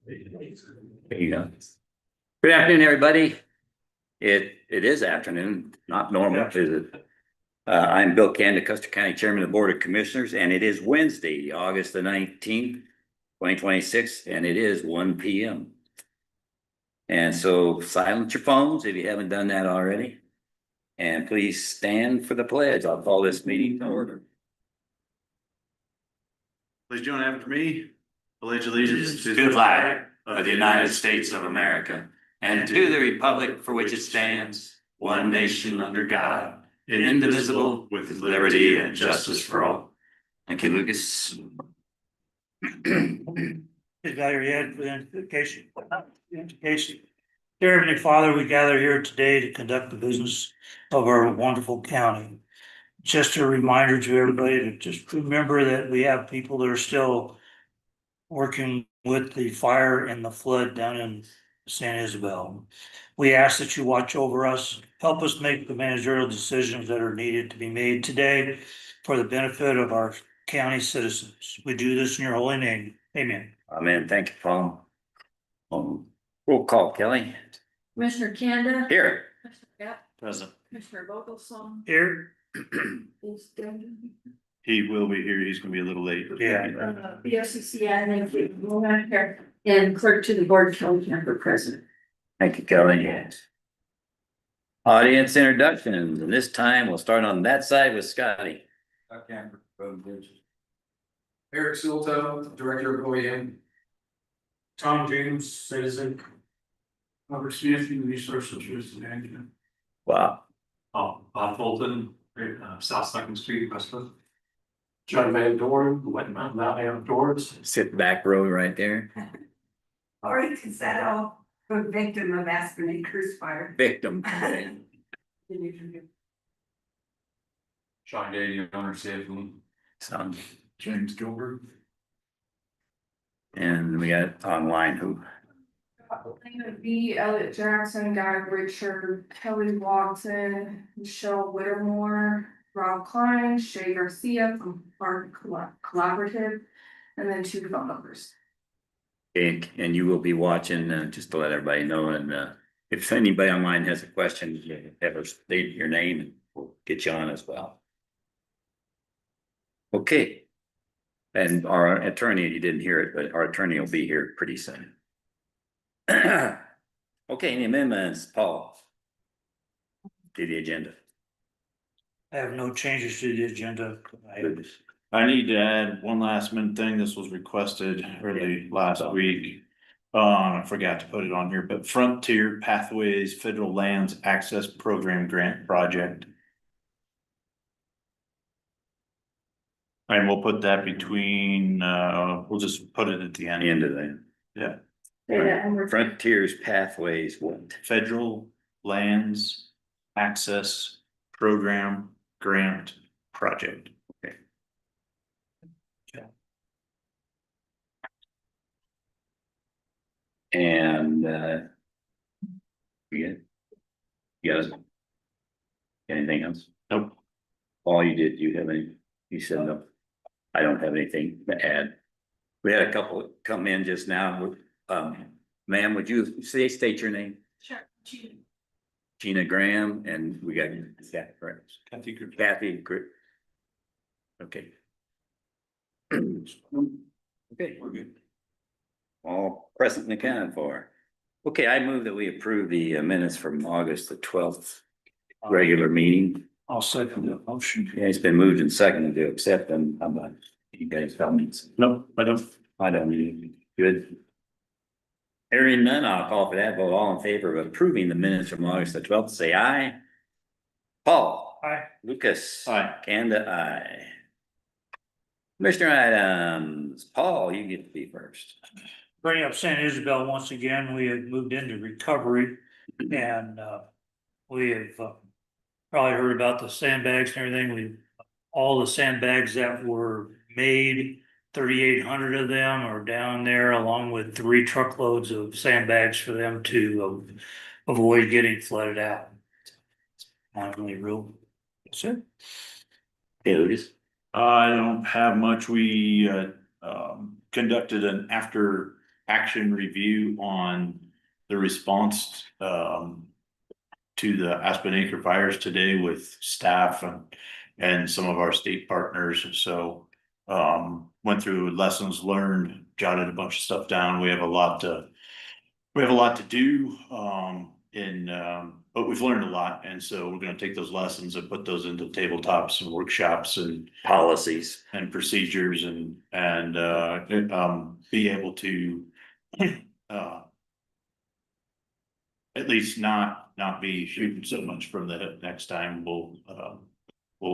There you go. Good afternoon, everybody. It is afternoon, not normal, is it? I'm Bill Canada, Custer County Chairman of the Board of Commissioners, and it is Wednesday, August the 19th, 2026, and it is 1 p.m. And so silence your phones if you haven't done that already. And please stand for the pledge. I'll call this meeting to order. Please join after me. Pledge allegiance To the flag of the United States of America and to the republic for which it stands, one nation under God, indivisible, with liberty and justice for all. Thank you, Lucas. Please bow your head for the invocation. Dear Heavenly Father, we gather here today to conduct the business of our wonderful county. Just a reminder to everybody to just remember that we have people that are still working with the fire and the flood down in San Isabel. We ask that you watch over us, help us make the managerial decisions that are needed to be made today for the benefit of our county citizens. We do this in your holy name. Amen. Amen. Thank you, Paul. Roll call, Kelly. Commissioner Kanda. Here. Commissioner Gap. Present. Commissioner Vogelsong. Here. Is Denton. He will be here. He's gonna be a little late. Yeah. BOCC admin, woman here, and clerk to the board, Kelly Camper, president. Thank you, Kelly. Audience introductions, and this time we'll start on that side with Scotty. Eric Silto, Director of OEM. Tom James, citizen. Robert Smith, Human Resources Management. Wow. Bob Fulton, South Second Street, Custer. John Van Dorn, Wet Mountain Valley Outdoors. Sit back row right there. Lori Cassetto, a victim of Aspen Acres fire. Victim. Sean Day, owner safely. Son. James Gilbert. And we got online who? B. Elliot Jackson, Guy Richard, Kelly Watson, Michelle Whittemore, Rob Klein, Shay Garcia from Park Collaborative, and then 2 phone numbers. And you will be watching, just to let everybody know, and if anybody online has a question, you have her state your name and we'll get you on as well. Okay. And our attorney, you didn't hear it, but our attorney will be here pretty soon. Okay, any amendments, Paul? To the agenda. I have no changes to the agenda. I need to add one last minute thing. This was requested early last week. I forgot to put it on here, but Frontier Pathways Federal Lands Access Program Grant Project. And we'll put that between, we'll just put it at the end. End of that. Yeah. Frontiers Pathways, what? Federal Lands Access Program Grant Project. Okay. And you guys, anything else? Nope. All you did, you have any, you said no. I don't have anything to add. We had a couple come in just now. Ma'am, would you state your name? Sure. Gina Graham, and we got Kathy. Okay. Okay, we're good. All present and accounted for. Okay, I move that we approve the minutes from August the 12th regular meeting. I'll second the motion. Yeah, it's been moved and seconded to accept them. How about you guys? Comments? No, I don't. I don't need it. Good. Hearing none, I'll call for that vote. All in favor of approving the minutes from August the 12th, say aye. Paul. Aye. Lucas. Aye. Kanda, aye. Commissioner items, Paul, you get to be first. Bringing up San Isabel once again, we have moved into recovery and we have probably heard about the sandbags and everything. All the sandbags that were made, 3,800 of them are down there along with 3 truckloads of sandbags for them to avoid getting flooded out. Not really real. That's it. Hey, Lucas. I don't have much. We conducted an after action review on the response, to the Aspen Acre fires today with staff and some of our state partners. So, went through lessons learned, jotted a bunch of stuff down. We have a lot to do, but we've learned a lot. And so we're gonna take those lessons and put those into tabletops and workshops and Policies. procedures and, be able to, at least not be shooting so much from the hip next time.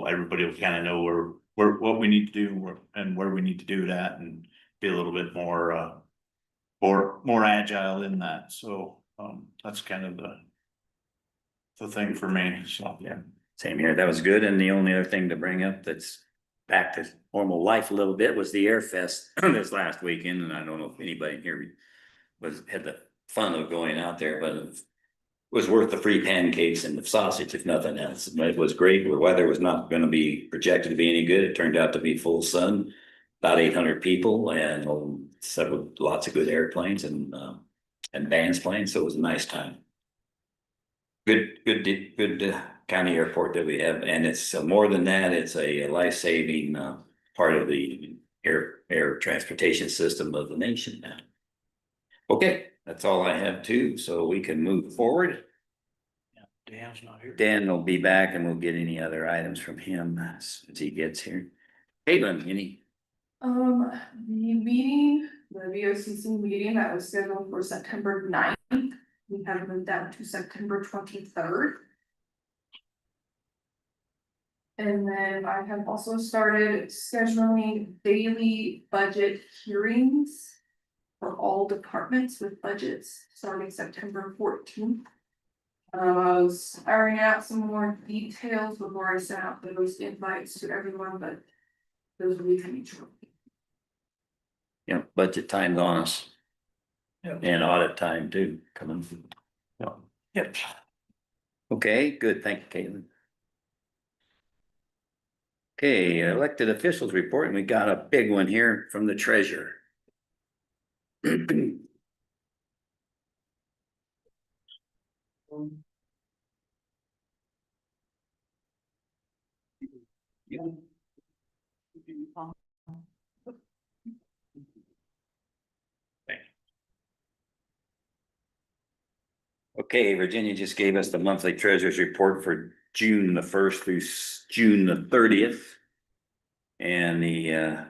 Everybody will kind of know what we need to do and where we need to do that and be a little bit more agile in that. So, that's kind of the thing for me. So, yeah. Same here. That was good. And the only other thing to bring up that's back to normal life a little bit was the Air Fest this last weekend. And I don't know if anybody here had the fun of going out there, but it was worth the free pancakes and the sausage, if nothing else. It was great. The weather was not going to be projected to be any good. It turned out to be full sun, about 800 people and lots of good airplanes and bands playing. So it was a nice time. Good county airport that we have. And it's more than that, it's a life-saving part of the air transportation system of the nation now. Okay, that's all I have too, so we can move forward. Dan's not here. Dan will be back and we'll get any other items from him as he gets here. Caitlin, any? The meeting, the BOCC meeting that was scheduled for September 9th, we have moved that to September 23rd. And then I have also started scheduling daily budget hearings for all departments with budgets starting September 14th. I was ironing out some more details before I sent out those invites to everyone, but those will be coming shortly. Yeah, budget time's on us. Yep. And audit time too, coming. Yep. Okay, good, thank you, Caitlin. Okay, elected officials report, and we got a big one here from the treasurer. Okay, Virginia just gave us the monthly treasurer's report for June the 1st through June the 30th. And the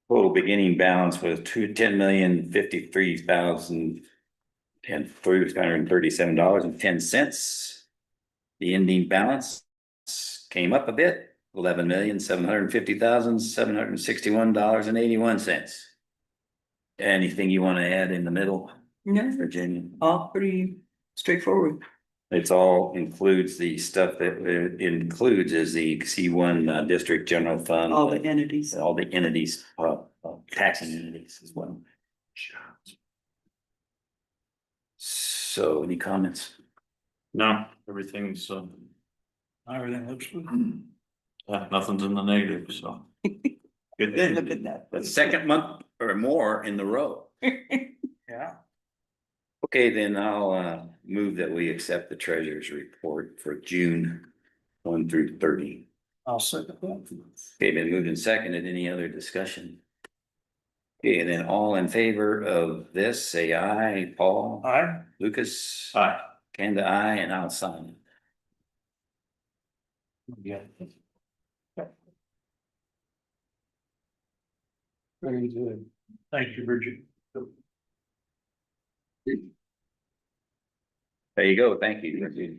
total beginning balance was $10,053,337.10. The ending balance came up a bit, $11,750,761.81. Anything you want to add in the middle? No, Virginia? all pretty straightforward. It's all includes the stuff that it includes is the C1 district general fund. All the entities. All the entities, taxing entities as well. So any comments? No, everything's, Everything looks good. nothing's in the negative, so. Good thing. Look at that. The second month or more in the row. Yeah. Okay, then I'll move that we accept the treasurer's report for June 1 through 30. I'll second that. Okay, been moved and seconded. Any other discussion? Okay, and then all in favor of this, say aye. Paul? Aye. Lucas? Aye. Kenda, aye, and I'll sign Yeah. Very good. Thank you, Bridget. it. There you go. Thank you.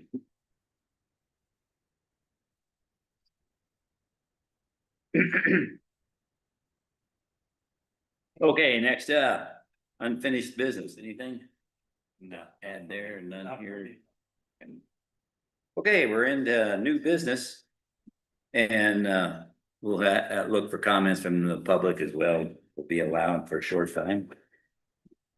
Okay, next up, unfinished business. Anything? No, add there, none here. Okay, we're into new business. And we'll look for comments from the public as well. Will be allowed for a short time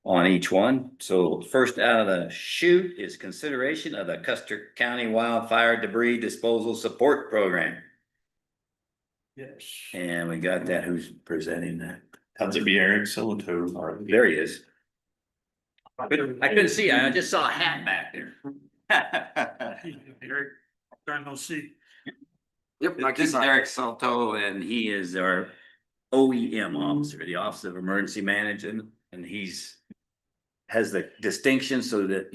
on each one. So first out of the chute is consideration of the Custer County Wildfire Debris Disposal Support Program. Yes. And we got that. Who's presenting that? Had to be Eric Silito or There he is. I couldn't see, I just saw a hat back there. Eric, trying to see. Yep, this is Eric Salto, and he is our OEM officer, the Office of Emergency Management, and has the distinction so that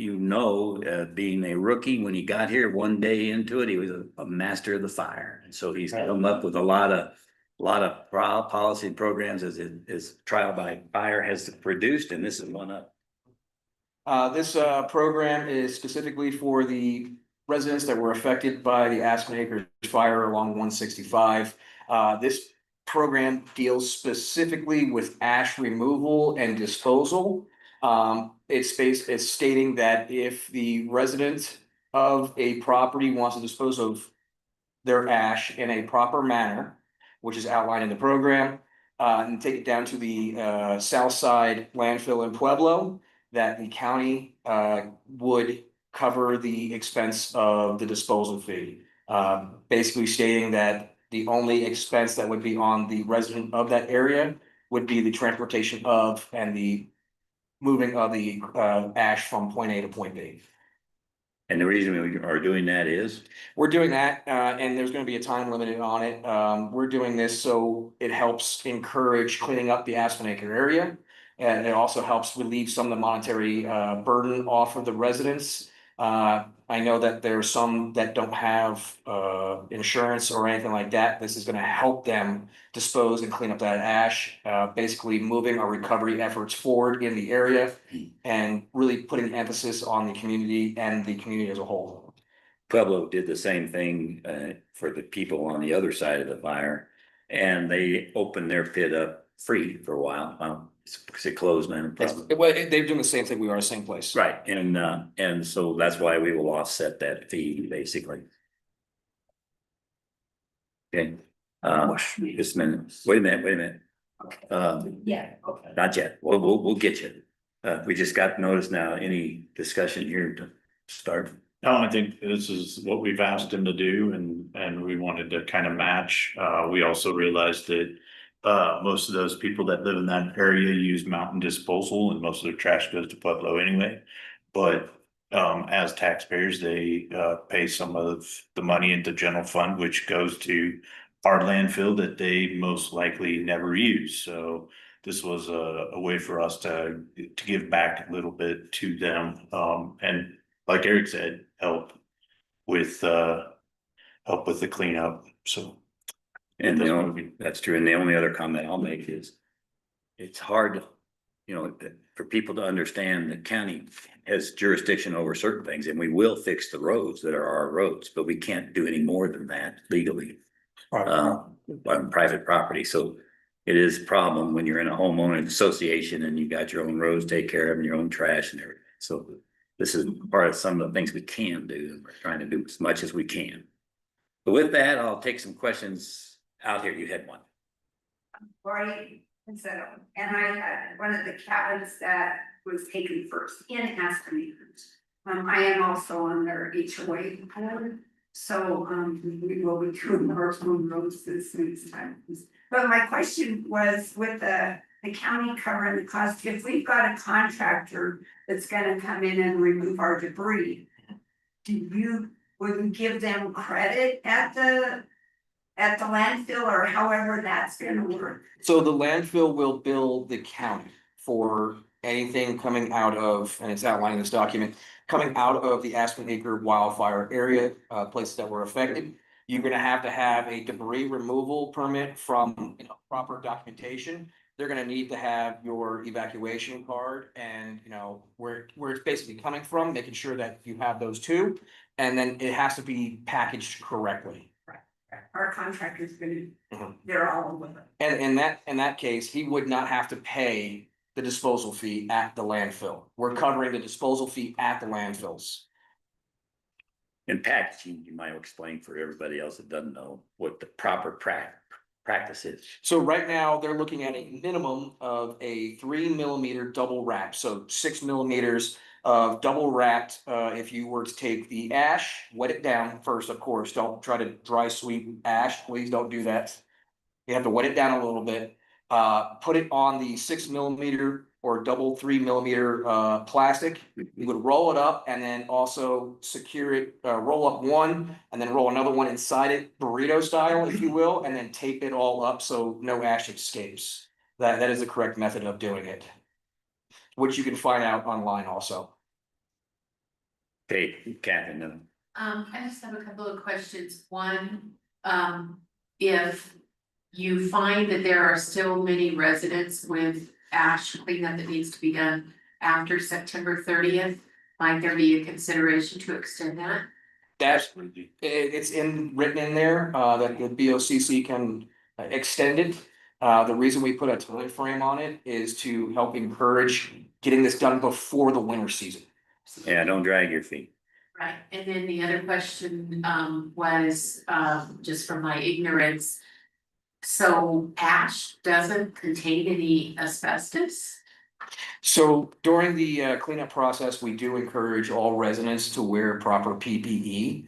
being a rookie, when he got here one day into it, he was a master of the fire. And so he's come up with a lot of policy and programs as trial by fire has produced, and this is one up. This program is specifically for the residents that were affected by the Aspen Acres fire along 165. This program deals specifically with ash removal and disposal. It's stating that if the resident of a property wants to dispose of their ash in a proper manner, which is outlined in the program, and take it down to the south side landfill in Pueblo, that the county would cover the expense of the disposal fee. Basically stating that the only expense that would be on the resident of that area would be the transportation of and the moving of the ash from point A to point B. And the reason we are doing that is, We're doing that, and there's gonna be a time limit on it. We're doing this so it helps encourage cleaning up the Aspen Acre area. And it also helps relieve some of the monetary burden off of the residents. I know that there are some that don't have insurance or anything like that. This is gonna help them dispose and clean up that ash, basically moving our recovery efforts forward in the area and really putting emphasis on the community and the community as a whole. Pueblo did the same thing for the people on the other side of the fire. And they opened their pit up free for a while. Because it closed, man. Well, they're doing the same thing. We are the same place. Right, and so that's why we will offset that fee, basically. Okay, just a minute, wait a minute. Yeah, okay. Not yet, we'll get you. We just got notice now, any discussion here to start? No, I think this is what we've asked him to do and we wanted to kind of match. We also realized that most of those people that live in that area use mountain disposal and most of their trash goes to Pueblo anyway. But as taxpayers, they pay some of the money into general fund, which goes to our landfill that they most likely never use. So this was a way for us to give back a little bit to them. And like Eric said, help with the cleanup, so. And that's true, and the only other comment I'll make is, it's hard, for people to understand the county has jurisdiction over certain things, and we will fix the roads that are our roads, but we can't do any more than that legally. On private property, so it is a problem when you're in a homeowner association and you got your own roads, take care of them, your own trash and everything, so. This is part of some of the things we can do, and we're trying to do as much as we can. But with that, I'll take some questions out here. You had one. Right, and I had one of the cabins that was taken first in Aspen Acres. I am also on their HOA board, so we will be doing our own roads this next time. But my question was with the county covering the cost, if we've got a contractor that's gonna come in and remove our debris, would you give them credit at the landfill or however that's gonna work? So the landfill will bill the county for anything coming out of, and it's outlined in this document, coming out of the Aspen Acre wildfire area, places that were affected. You're gonna have to have a debris removal permit from, proper documentation. They're gonna need to have your evacuation card and, where it's basically coming from, making sure that you have those two. And then it has to be packaged correctly. Our contractor's gonna, Mhm. they're all with it. And in that case, he would not have to pay the disposal fee at the landfill. We're covering the disposal fee at the landfills. In packaging, you might explain for everybody else that doesn't know what the proper practice is. So right now, they're looking at a minimum of a 3 mm double wrap, so 6 mm of double wrapped. If you were to take the ash, wet it down first, of course, don't try to dry sweep ash, please don't do that. You have to wet it down a little bit. put it on the 6 millimeter or double 3 millimeter plastic. You would roll it up and then also secure it, roll up one and then roll another one inside it, burrito style, if you will, and then tape it all up so no ash escapes. That is the correct method of doing it, which you can find out online also. Okay, Catherine, I just have a couple of questions. One, if you find that there are still many residents with ash cleanup that needs to be done after September 30th, might there be a consideration to extend that? That's, it's written in there, that the BOCC can extend it. The reason we put a time frame on it is to help encourage getting this done before the winter season. yeah, don't drag your feet. Right, and then the other question was just from my ignorance. So ash doesn't contain any asbestos? So during the cleanup process, we do encourage all residents to wear proper PPE.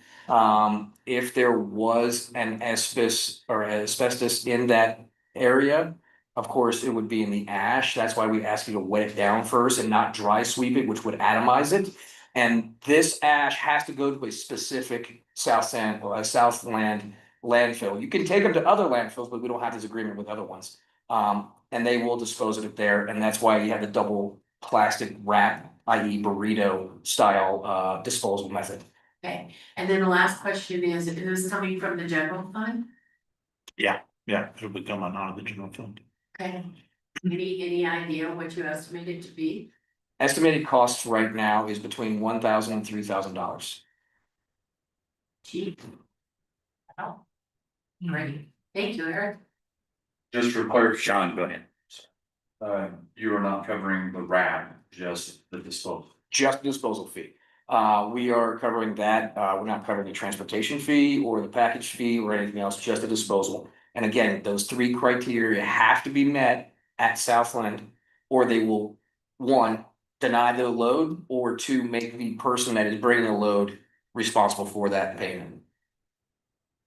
If there was an asbestos in that area, of course, it would be in the ash. That's why we ask you to wet it down first and not dry sweep it, which would atomize it. And this ash has to go to a specific Southland landfill. You can take them to other landfills, but we don't have this agreement with other ones. And they will dispose of it there, and that's why you have the double plastic wrap, i.e. burrito style disposal method. Okay, and then the last question is this coming from the general fund? Yeah, it'll be coming out of the general fund. Okay, any idea what you estimate it to be? Estimated costs right now is between $1,000 and $3,000. Cheap? Oh. Great, thank you, Eric. Just for clarity, Sean, go ahead. you are not covering the wrap, just the disposal. Just disposal fee. We are covering that. We're not covering the transportation fee or the package fee or anything else, just the disposal. And again, those three criteria have to be met at Southland, or they will, one, deny the load, or two, make the person that is bringing the load responsible for that payment.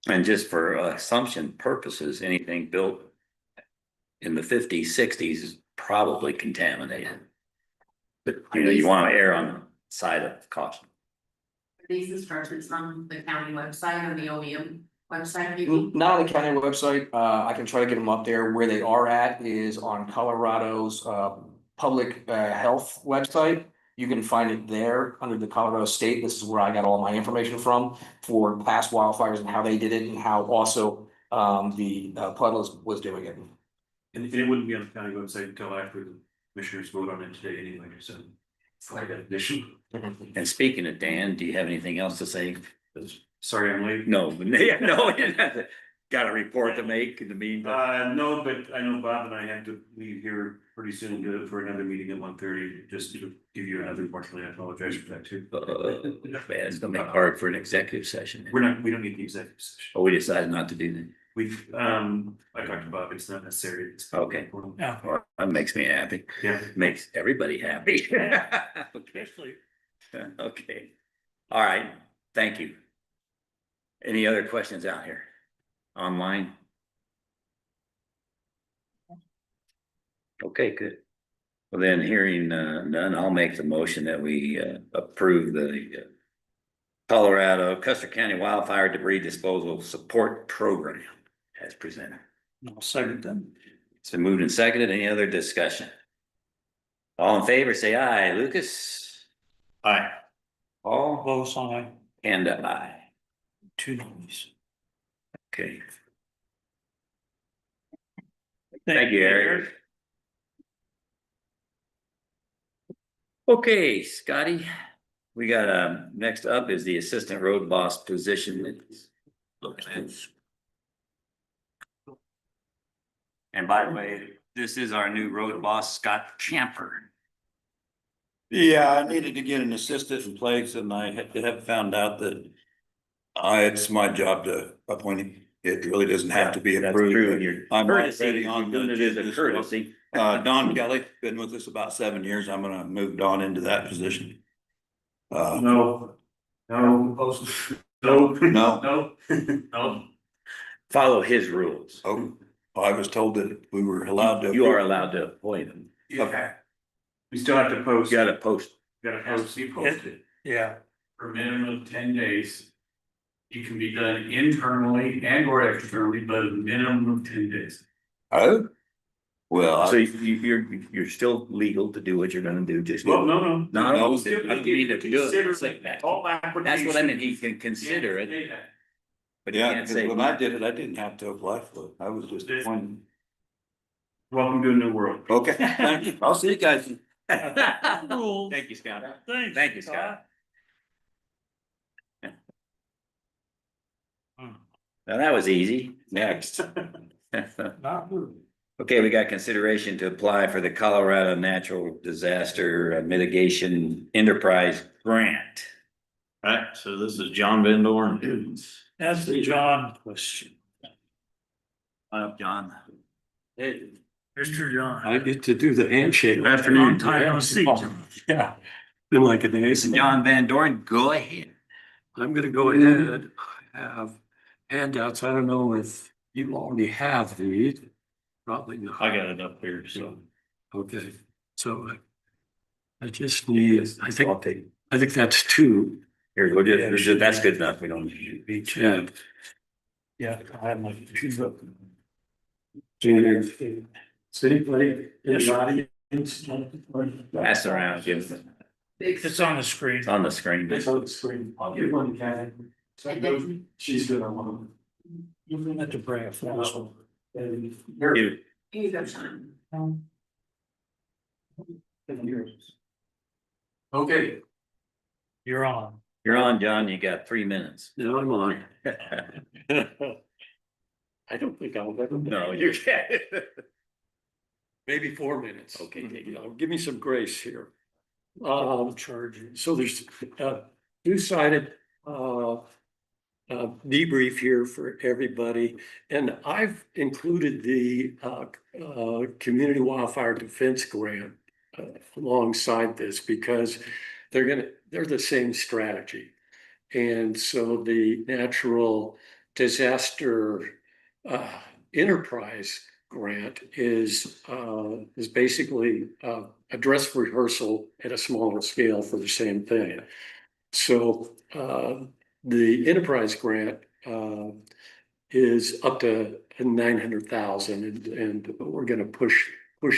And just for assumption purposes, anything built in the 50s, 60s is probably contaminated. But you want to err on the side of caution. These instructions on the county website or the OEM website, maybe? Not on the county website. I can try to get them up there. Where they are at is on Colorado's public health website. You can find it there under the Colorado State. This is where I got all my information from for past wildfires and how they did it and how also the Pueblos was doing it. And it wouldn't be on the county website until after the commissioners vote on it today anyway, so. It's like an addition. And speaking of Dan, do you have anything else to say? Sorry, I'm late. No, yeah, no, you didn't have to. Got a report to make in the meantime. No, but I know Bob and I have to leave here pretty soon and go for another meeting at 1:30, just to give you another, unfortunately, I apologize for that too. Man, it's gonna make it hard for an executive session. We don't need the executive session. Oh, we decided not to do that. We've, I talked to Bob, it's not necessary. It's Okay. Yeah. Well, that makes me happy. Yeah. Makes everybody happy. Okay. Okay. All right. Thank you. Any other questions out here? Online? Okay, good. Well, then hearing none, I'll make the motion that we approve the Colorado Custer County Wildfire Debris Disposal Support Program as presented. I'll second them. It's been moved and seconded. Any other discussion? All in favor, say aye. Lucas? Aye. Paul? Both on And aye. two names. Okay. Thank you, Eric. Okay, Scotty, we got, next up is the assistant road boss position. And by the way, this is our new road boss, Scott Champer. Yeah, I needed to get an assistant in place and I have found out that it's my job to appoint him. It really doesn't have to be That's approved. true, and you're I'm courtesy, already on you're doing it as a the courtesy. Don Kelly, been with us about 7 years. I'm gonna move Don into that position. No. No. No. No. No. Follow his rules. Oh, I was told that we were allowed to. You are allowed to appoint them. Okay. We still have to post. You gotta post. Gotta post, be posted Yeah, For a minimum of 10 days. It can be done internally and or externally, but a minimum of 10 days. Oh, well, So you're still legal to do what you're gonna do, just. Well, no. No, I don't mean to do Consider it like that. all That's applications. what I mean, he can consider it, but he yeah, can't because say. when I did it, I didn't have to apply for it. I was just one. Welcome to a new world. Okay, thank you. I'll see you guys. Thank you, Scott. thanks. Thank you, Scott. Now that was easy. Next. Not good. Okay, we got consideration to apply for the Colorado Natural Disaster Mitigation Enterprise Grant. Alright, so this is John Van Dorn. That's the John question. John. Hey, Mr. John. I get to do the handshake. Long time no see. Yeah, been like a day. John Van Dorn, go ahead. I'm gonna go ahead. I have handouts. I don't know if you already have these. Probably not. I got it up here, so. Okay, so I just need, I think that's two. Here, we'll just, that's good enough. We don't need Each end. Yeah, I have my shoes up. City plate, anybody? pass around, give it. It's on the screen. It's on the screen. It's on the screen. I'll give one to Kathy. So And then- she's gonna want You have to bring a phone. to. You- Here you go, Sean. Okay, You're on. You're on, John. You got 3 minutes. now I'm on. I don't think I'll ever. No, you can't. Maybe 4 minutes. Okay, take it. Give me some grace here. Charges. So there's two-sided debrief here for everybody. And I've included the Community Wildfire Defense Grant alongside this because they're the same strategy. And so the Natural Disaster Enterprise Grant is basically a dress rehearsal at a smaller scale for the same thing. So the enterprise grant is up to 900,000, and we're going to push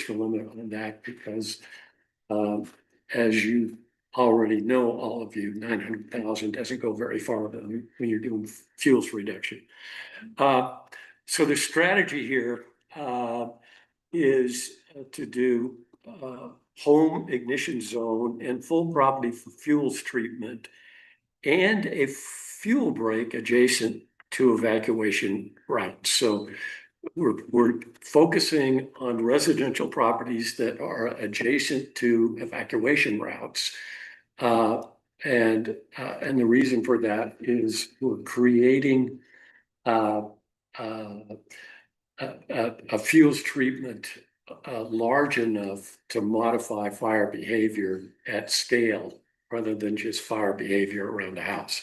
the limit on that because as you already know, all of you, 900,000 doesn't go very far when you're doing fuels reduction. So the strategy here is to do home ignition zone and full property for fuels treatment and a fuel break adjacent to evacuation routes. So we're focusing on residential properties that are adjacent to evacuation routes. And the reason for that is we're creating a fuels treatment large enough to modify fire behavior at scale rather than just fire behavior around the house.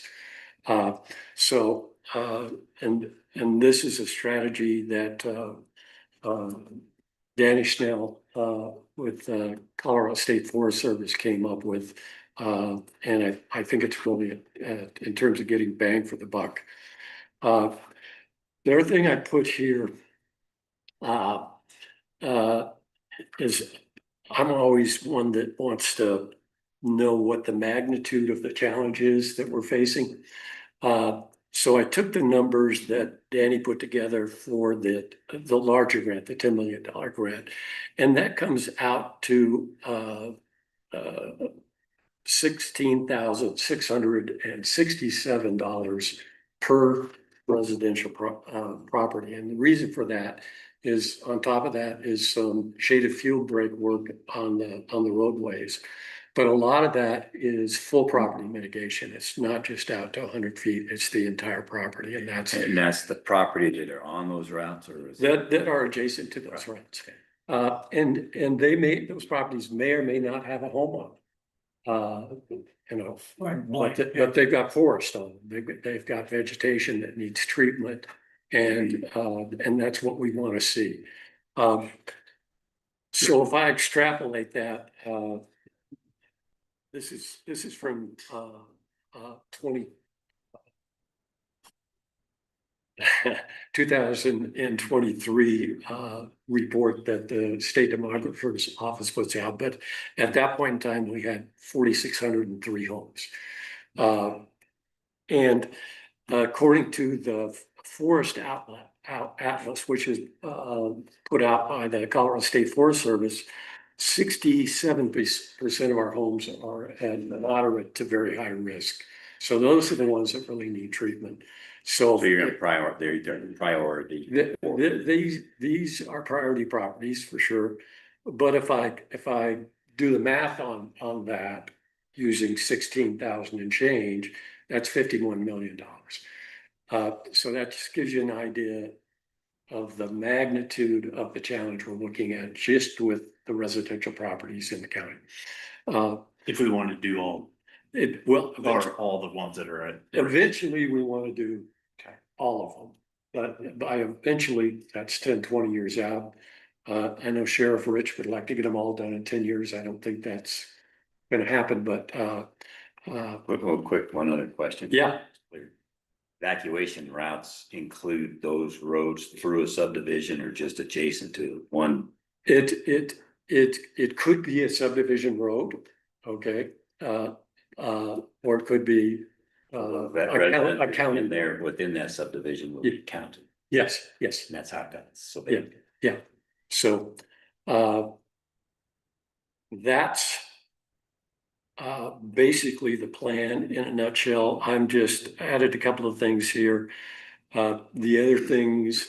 And this is a strategy that Danny Schnell with Colorado State Forest Service came up with. And I think it's really in terms of getting bang for the buck. The other thing I put here is I'm always one that wants to know what the magnitude of the challenge is that we're facing. So I took the numbers that Danny put together for the larger grant, the $10 million grant, and that comes out to $16,667 per residential property. And the reason for that is on top of that is some shaded fuel break work on the roadways. But a lot of that is full property mitigation. It's not just out to 100 feet, it's the entire property. And that's the property that are on those routes, or is that are adjacent to those routes. And those properties may or may not have a home on. But they've got forest on them. They've got vegetation that needs treatment. And that's what we want to see. So if I extrapolate that, this is from 20 2023 report that the state demographer's office puts out. But at that point in time, we had 4,603 homes. And according to the Forest Atlas, which is put out by the Colorado State Forest Service, 67% of our homes are at moderate to very high risk. So those are the ones that really need treatment. So So you're gonna priority. These are priority properties for sure. But if I do the math on that, using 16,000 and change, that's $51 million. So that just gives you an idea of the magnitude of the challenge we're looking at just with the residential properties in the county. If we want to do all, Well, or all the ones that are at. eventually we want to do Okay. all of them. But by eventually, that's 10, 20 years out. I know Sheriff Rich would like to get them all done in 10 years. I don't think that's gonna happen, but One other question. yeah, Evacuation routes include those roads through a subdivision or just adjacent to one? it could be a subdivision road, okay? Or it could be That a resident county in there within that subdivision will be counted. Yes. And that's how it got so Yeah, big. yeah. So, that's basically the plan in a nutshell. I'm just added a couple of things here. The other things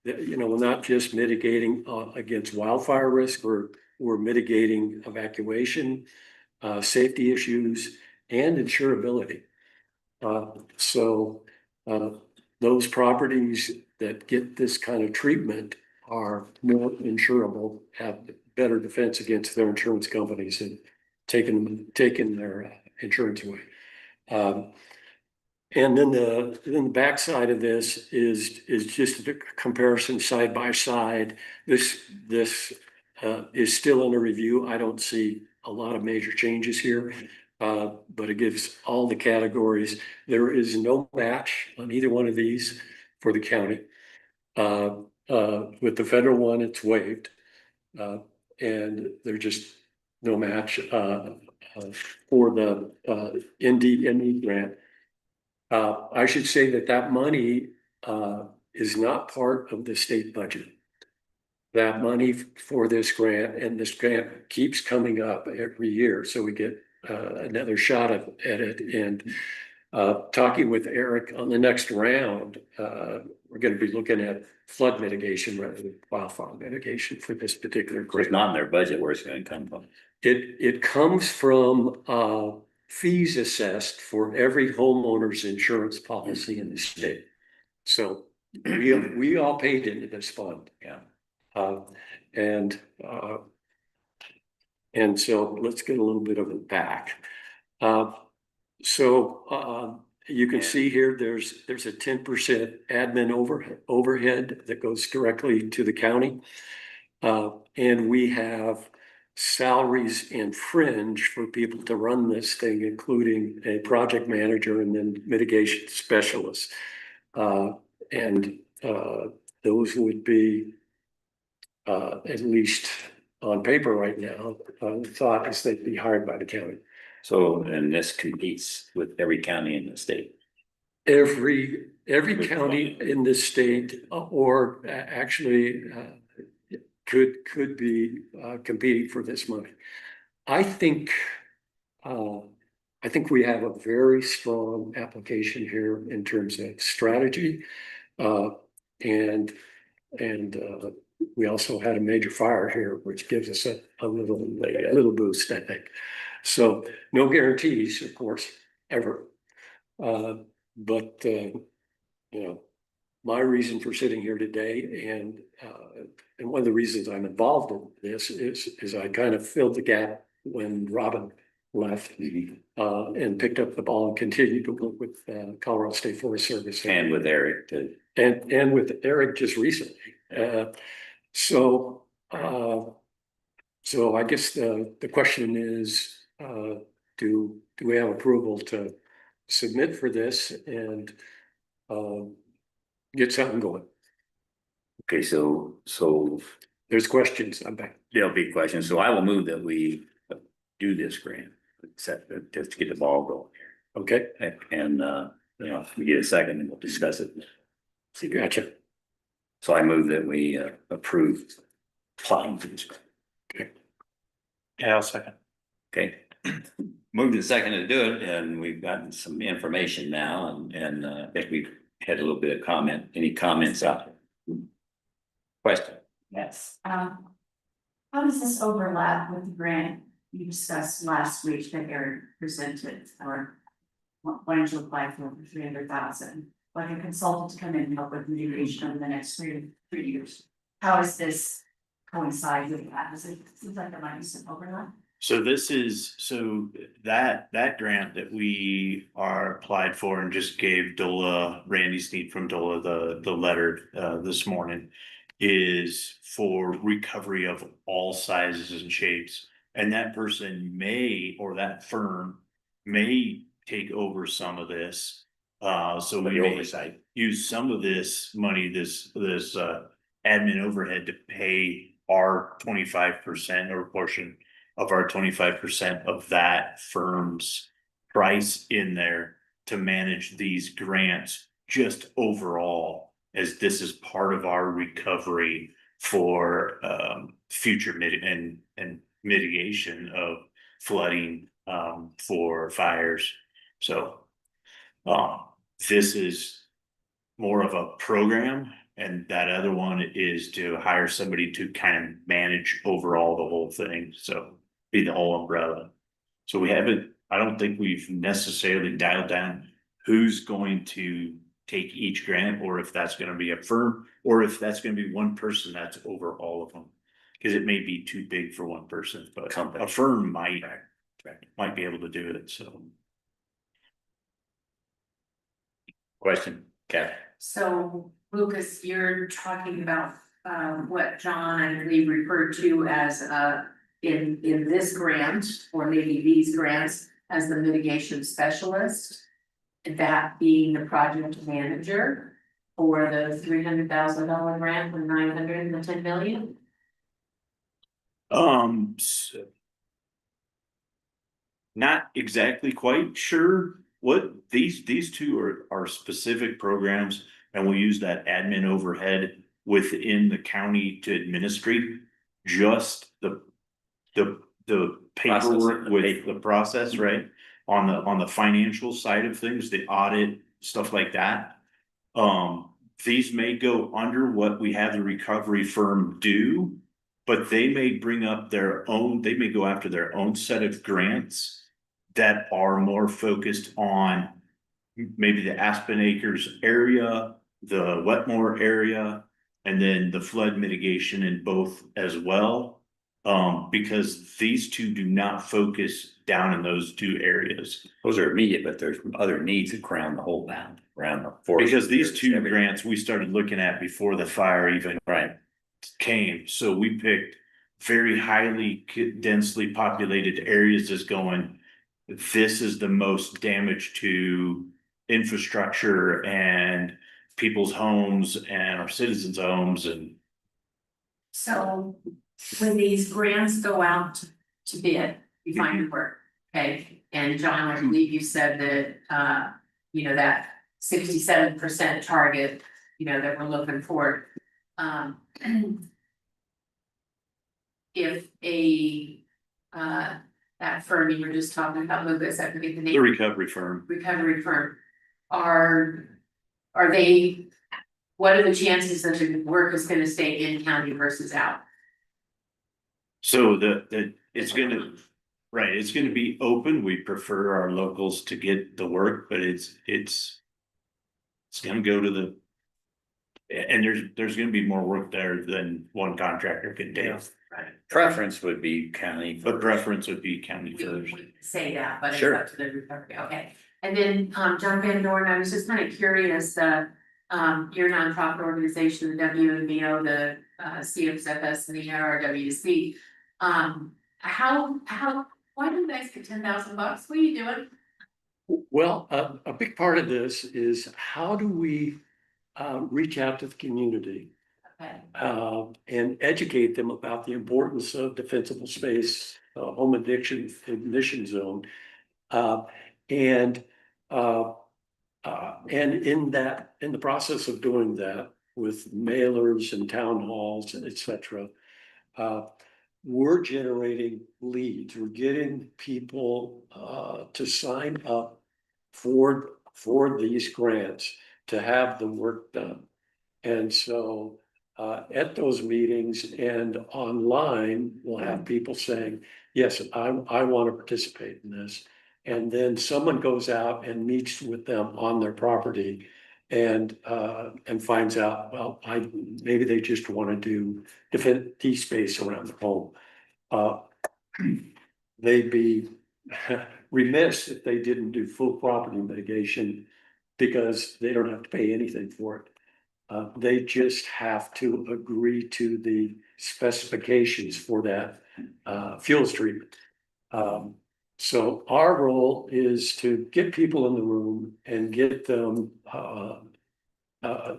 that, we're not just mitigating against wildfire risk, we're mitigating evacuation, safety issues, and insurability. So those properties that get this kind of treatment are more insurable, have better defense against their insurance companies and taking their insurance away. And then the backside of this is just a comparison side by side. This is still under review. I don't see a lot of major changes here, but it gives all the categories. There is no match on either one of these for the county. With the federal one, it's waived, and there's just no match for the NDME grant. I should say that money is not part of the state budget. That money for this grant, and this grant keeps coming up every year, so we get another shot at it. And talking with Eric on the next round, we're going to be looking at flood mitigation rather than wildfire mitigation for this particular It's grant. not in their budget where it's gonna come from. It comes from fees assessed for every homeowner's insurance policy in the state. So we all paid into this fund. Yeah. And so let's get a little bit of it back. You can see here, there's a 10% admin overhead that goes directly to the county. And we have salaries and fringe for people to run this thing, including a project manager and then mitigation specialists. Those would be at least on paper right now, the thought is they'd be hired by the county. So, and this competes with every county in the state. Every county in this state, or actually could be competing for this money. I think we have a very strong application here in terms of strategy, and we also had a major fire here, which gives us a little boost, I think. So no guarantees, of course, ever. But my reason for sitting here today, and one of the reasons I'm involved in this is I kind of filled the gap when Robin left. And picked up the ball and continued to work with Colorado State Forest Service. And with Eric to, And with Eric just recently. So I guess the question is, do we have approval to submit for this and get something going? okay, so There's questions. I'm back. there'll be questions. So I will move that we do this grant, set, just to get the ball going Okay, here. And, you know, if we get a second and we'll discuss it. See, gotcha. so I move that we approve applying for this. Yeah, I'll second. Okay. Moved and seconded to do it, and we've gotten some information now, and I think we've had a little bit of comment. Any comments out there? Question? Yes, how does this overlap with the grant you discussed last week that Eric presented, or wanting to apply for 300,000? Like a consultant to come in and help with mitigation over the next 3 years. How does this coincide with that? Does it seems like there might be some overlap? So this is, so that grant that we are applied for and just gave Dola, Randy Sneed from Dola, the letter this morning, is for recovery of all sizes and shapes. And that person may, or that firm may take over some of this. So we may use some of this money, this admin overhead to pay our 25% or portion of our 25% of that firm's price in there to manage these grants just overall, as this is part of our recovery for future mitigation of flooding for fires. So this is more of a program, and that other one is to hire somebody to kind of manage overall the whole thing. So be the whole umbrella. So we haven't, I don't think we've necessarily dialed down who's going to take each grant, or if that's going to be a firm, or if that's going to be one person that's over all of them. Because it may be too big for one person, but a firm might be able to do it. So. Question, Kathy? So Lucas, you're talking about what John, I believe, referred to as in this grant, or maybe these grants, as the mitigation specialist. That being the project manager for the $300,000 grant with 910 million. So not exactly quite sure what these two are specific programs, and we'll use that admin overhead within the county to administrate just the paperwork with the process, right? On the financial side of things, the audit, stuff like that. These may go under what we have the recovery firm do, but they may bring up their own, they may go after their own set of grants that are more focused on maybe the Aspen Acres area, the Wetmore area, and then the flood mitigation in both as well. Because these two do not focus down in those two areas. Those are immediate, but there's other needs that crown the whole bound around the forest. Because these two grants we started looking at before the fire even came. So we picked very highly densely populated areas as going, this is the most damage to infrastructure and people's homes and our citizens' homes. And So when these grants go out to bid, you find your work, okay? And John, I believe you said that, you know, that 67% target, you know, that we're looking for. If that firm you were just talking about, Lucas, I forget the name. the recovery firm. Recovery firm, are they, what are the chances that the work is gonna stay in county versus out? So it's gonna be open. We prefer our locals to get the work, but it's gonna go to And there's gonna be more work there than one contractor can do. Preference would be county. But preference would be county We first. would say that, but it's Sure. up to the recovery, okay. And then, John Van Dorn, I was just kind of curious, your nonprofit organization, the WMBO, the CXFS and the RWC. Why do you guys get $10,000? What are you doing? Well, a big part of this is how do we reach out to the community Okay, and educate them about the importance of defensible space, home ignition zone. And in the process of doing that with mailers and town halls and et cetera, we're generating leads. We're getting people to sign up for these grants to have the work done. And so at those meetings and online, we'll have people saying, yes, I want to participate in this. And then someone goes out and meets with them on their property and finds out, well, maybe they just want to do defense space around the home. They'd be remiss if they didn't do full property mitigation because they don't have to pay anything for it. They just have to agree to the specifications for that fuels treatment. So our role is to get people in the room and get them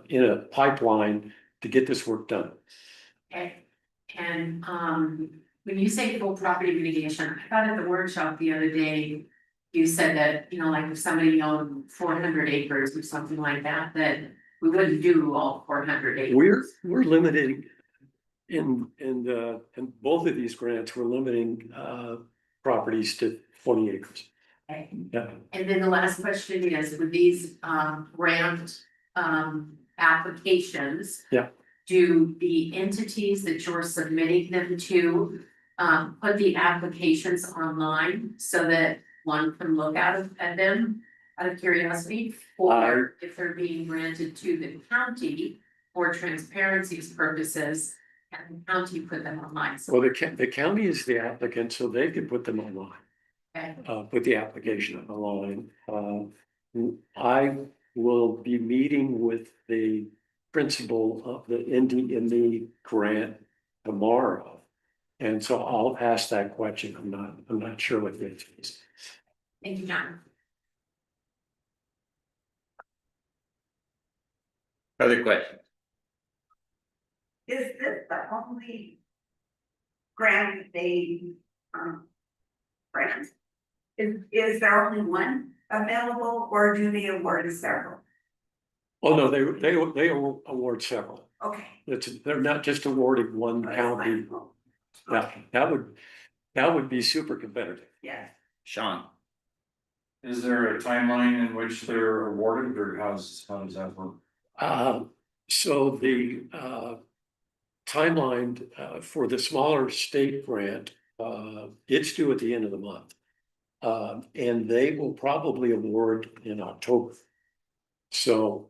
in a pipeline to get this work done. okay. And, when you say full property mitigation, I thought at the workshop the other day, you said that, like if somebody owned 400 acres or something like that, that we wouldn't do all 400 acres. We're limiting in both of these grants, we're limiting properties to 20 acres. Okay. Yeah. And then the last question is, with these grant applications. Yeah. Do the entities that you're submitting them to put the applications online so that one can look at them out of curiosity? Or if they're being granted to the county for transparency's purposes, and the county put them online? So, Well, the county is the applicant, so they could put them online. okay. Put the application online. I will be meeting with the principal of the NDME grant tomorrow. And so I'll ask that question. I'm not sure what the answer is. Thank you, John. Other questions? Is this the only grant they, grant? Is there only one available or do they award several? Oh, no, they award several. Okay. They're not just awarding one county. That would be super competitive. Yes. Sean? Is there a timeline in which they're awarded, or how does that work? So the timeline for the smaller state grant, it's due at the end of the month. And they will probably award in October. So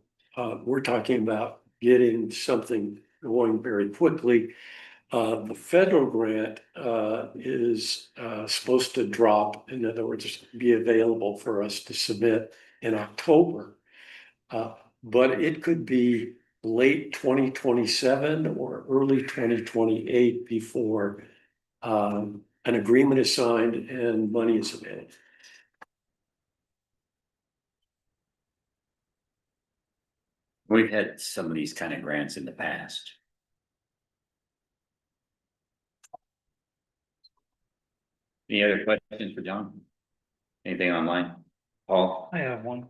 we're talking about getting something going very quickly. The federal grant is supposed to drop, in other words, be available for us to submit in October. But it could be late 2027 or early 2028 before an agreement is signed and money is available. We've had some of these kind of grants in the past. Any other questions for John? Anything online? Paul? I have one.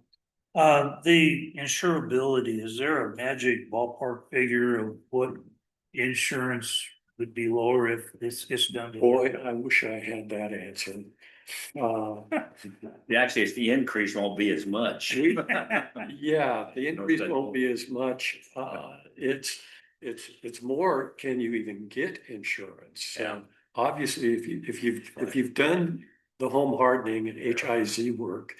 The insurability, is there a magic ballpark figure of what insurance would be lower if this gets done? Boy, I wish I had that answer. Actually, it's the increase won't be as much. Yeah, the increase won't be as much. It's more, can you even get insurance? Yeah. Obviously, if you've done the home hardening and HIZ work,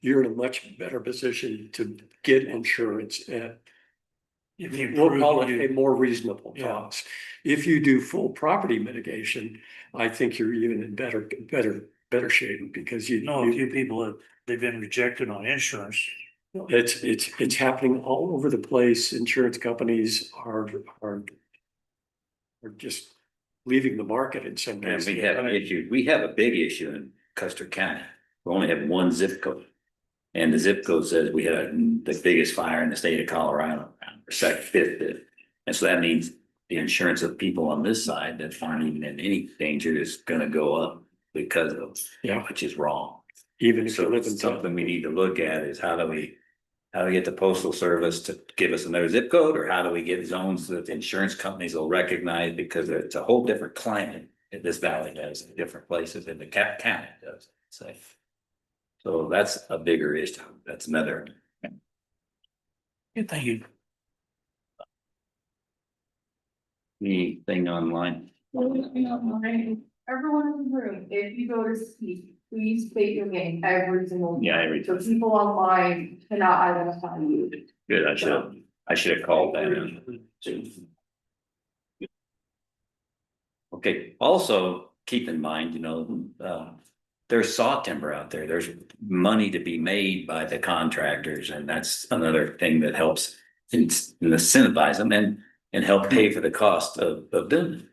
you're in a much better position to get insurance. And If you We'll call prove it a more reasonable Yeah. cost. If you do full property mitigation, I think you're even in better shape because you know a few people that they've been rejected on insurance. it's happening all over the place. Insurance companies are just leaving the market in some And cases. we have issues, we have a big issue in Custer County. We only have one zip code. And the zip code says we had the biggest fire in the state of Colorado, or second, fifth. And so that means the insurance of people on this side that aren't even in any danger is gonna go up because of, which is wrong. Even if you So live in it's something we need to look at is how do we get the postal service to give us another zip code, or how do we get zones that the insurance companies will recognize, because it's a whole different climate in this valley does in different places than the county does, say. So that's a bigger issue. That's another. Thank you. Anything online? Everyone in the room, if you go to speak, please state your name every single. Yeah, every So people online cannot identify you. Good, I should have called that in. Okay, also keep in mind, there's saw timber out there. There's money to be made by the contractors, and that's another thing that helps incentivize them and help pay for the cost of doing it.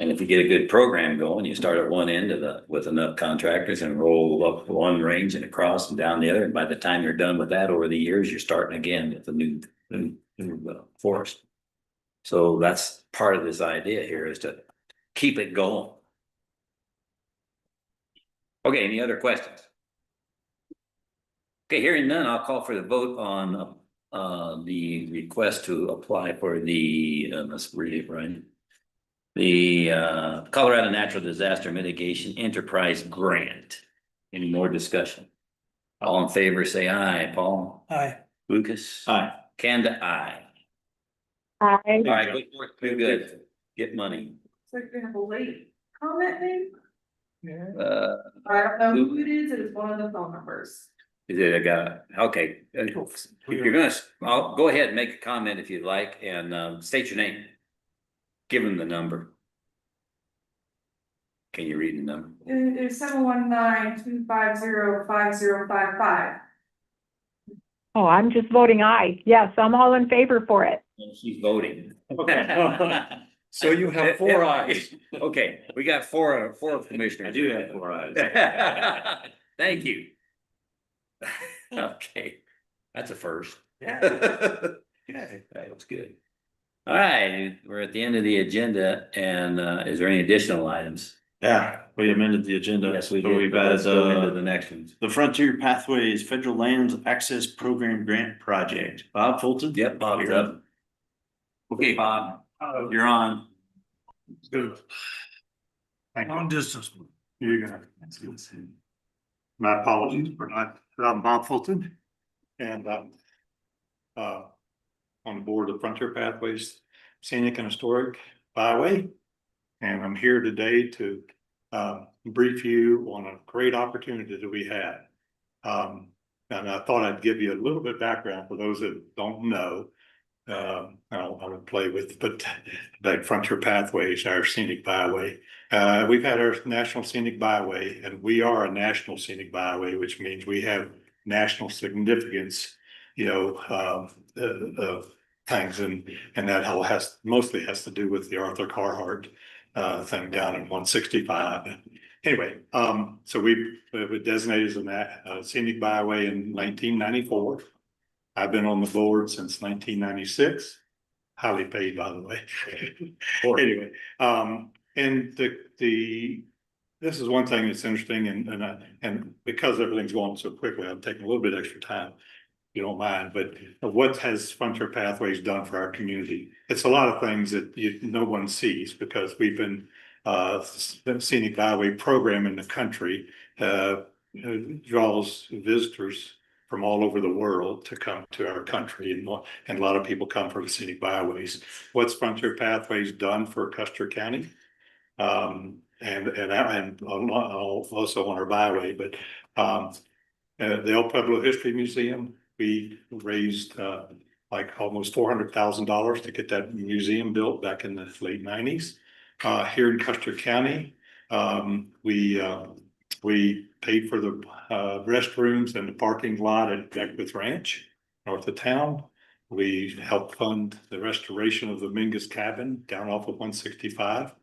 And if you get a good program going, you start at one end with enough contractors and roll up one range and across and down the other. And by the time you're done with that over the years, you're starting again with a new forest. So that's part of this idea here, is to keep it going. Okay, any other questions? Okay, hearing none, I'll call for the vote on the request to apply for the, let's read it right. The Colorado Natural Disaster Mitigation Enterprise Grant. Any more discussion? All in favor, say aye. Paul? Aye. Lucas? Aye. Kanda, aye. Aye. All right, good, good. Get money. So you're gonna have a late comment maybe? I don't know who it is, it's one of the phone numbers. Is it a guy? Okay. If you're gonna, I'll go ahead and make a comment if you'd like, and state your name. Give them the number. Can you read the number? It's 719-250-5055. Oh, I'm just voting aye. Yes, I'm all in favor for it. She's voting. So you have 4 eyes. Okay, we got four commissioners. I do have 4 eyes. Thank you. Okay, that's a first. Yeah. That was good. All right, we're at the end of the agenda, and is there any additional items? Yeah, we amended the agenda. Yes, we So did. we've But let's go into the added next ones. the Frontier Pathways Federal Lands Access Program Grant Project. Bob Fulton? Yep, Bob, you're up. Okay, Bob, you're on. Good. Long distance. You got it. My apologies for not, I'm Bob Fulton. And on the board of Frontier Pathways Scenic and Historic Byway. And I'm here today to brief you on a great opportunity that we had. And I thought I'd give you a little bit of background for those that don't know. I don't play with, but like Frontier Pathways, our scenic byway. We've had our National Scenic Byway, and we are a National Scenic Byway, which means we have national significance, things, and that all mostly has to do with the Arthur Carhart thing down in 165. Anyway, so we were designated as a scenic byway in 1994. I've been on the board since 1996, highly paid, by the way. Anyway, and this is one thing that's interesting, and because everything's going so quickly, I'm taking a little bit extra time, if you don't mind. But what has Frontier Pathways done for our community? It's a lot of things that no one sees, because we've been the scenic byway program in the country draws visitors from all over the world to come to our country, and a lot of people come for the scenic byways. What's Frontier Pathways done for Custer County? And also on our byway, but the El Pueblo History Museum, we raised like almost $400,000 to get that museum built back in the late nineties. Here in Custer County, we paid for the restrooms and the parking lot at Beckwith Ranch, north of town. We helped fund the restoration of the Mingus Cabin down off of 165.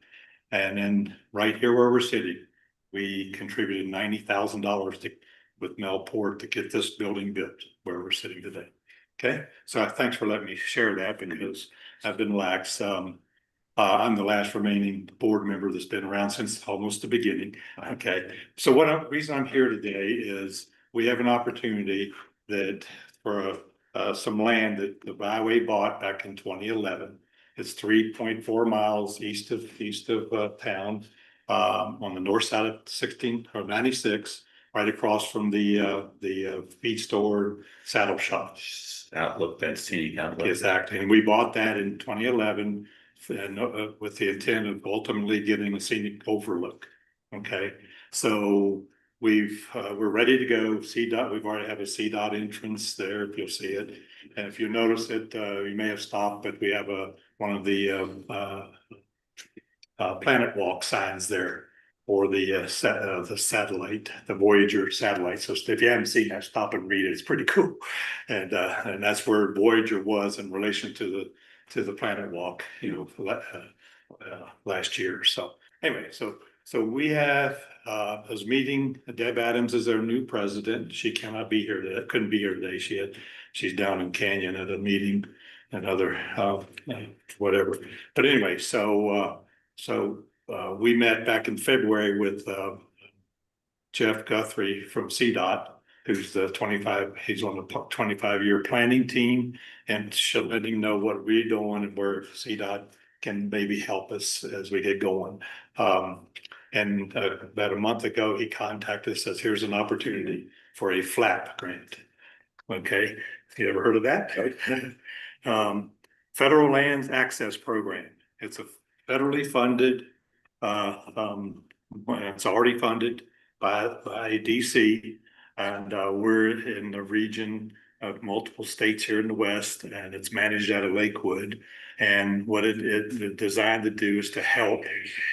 And then right here where we're sitting, we contributed $90,000 with Melport to get this building built where we're sitting today. Okay, so thanks for letting me share that because I've been lax. I'm the last remaining board member that's been around since almost the beginning. Okay, so reason I'm here today is we have an opportunity that for some land that the byway bought back in 2011. It's 3.4 miles east of town, on the north side of 96, right across from the feed store saddle shop. Outlook, that scenic outlook. Exactly, and we bought that in 2011 and with the intent of ultimately getting a scenic overlook. Okay, so we're ready to go. CDOT, we've already have a CDOT entrance there, if you'll see it. And if you notice it, you may have stopped, but we have one of the Planet Walk signs there for the satellite, the Voyager satellite. So if you haven't seen that, stop and read it. It's pretty cool. And that's where Voyager was in relation to the Planet Walk, last year. So anyway, so we have this meeting. Deb Adams is our new president. She cannot be here today, couldn't be here today. She's down in Canyon at a meeting and other whatever. But anyway, so we met back in February with Jeff Guthrie from CDOT, who's he's on the 25-year planning team, and she'll let him know what we're doing and where CDOT can maybe help us as we get going. And about a month ago, he contacted us, says, here's an opportunity for a FLAP grant. Okay, you ever heard of that? Federal Lands Access Program. It's a federally funded, it's already funded by DC, and we're in the region of multiple states here in the West, and it's managed out of Lakewood. And what it designed to do is to help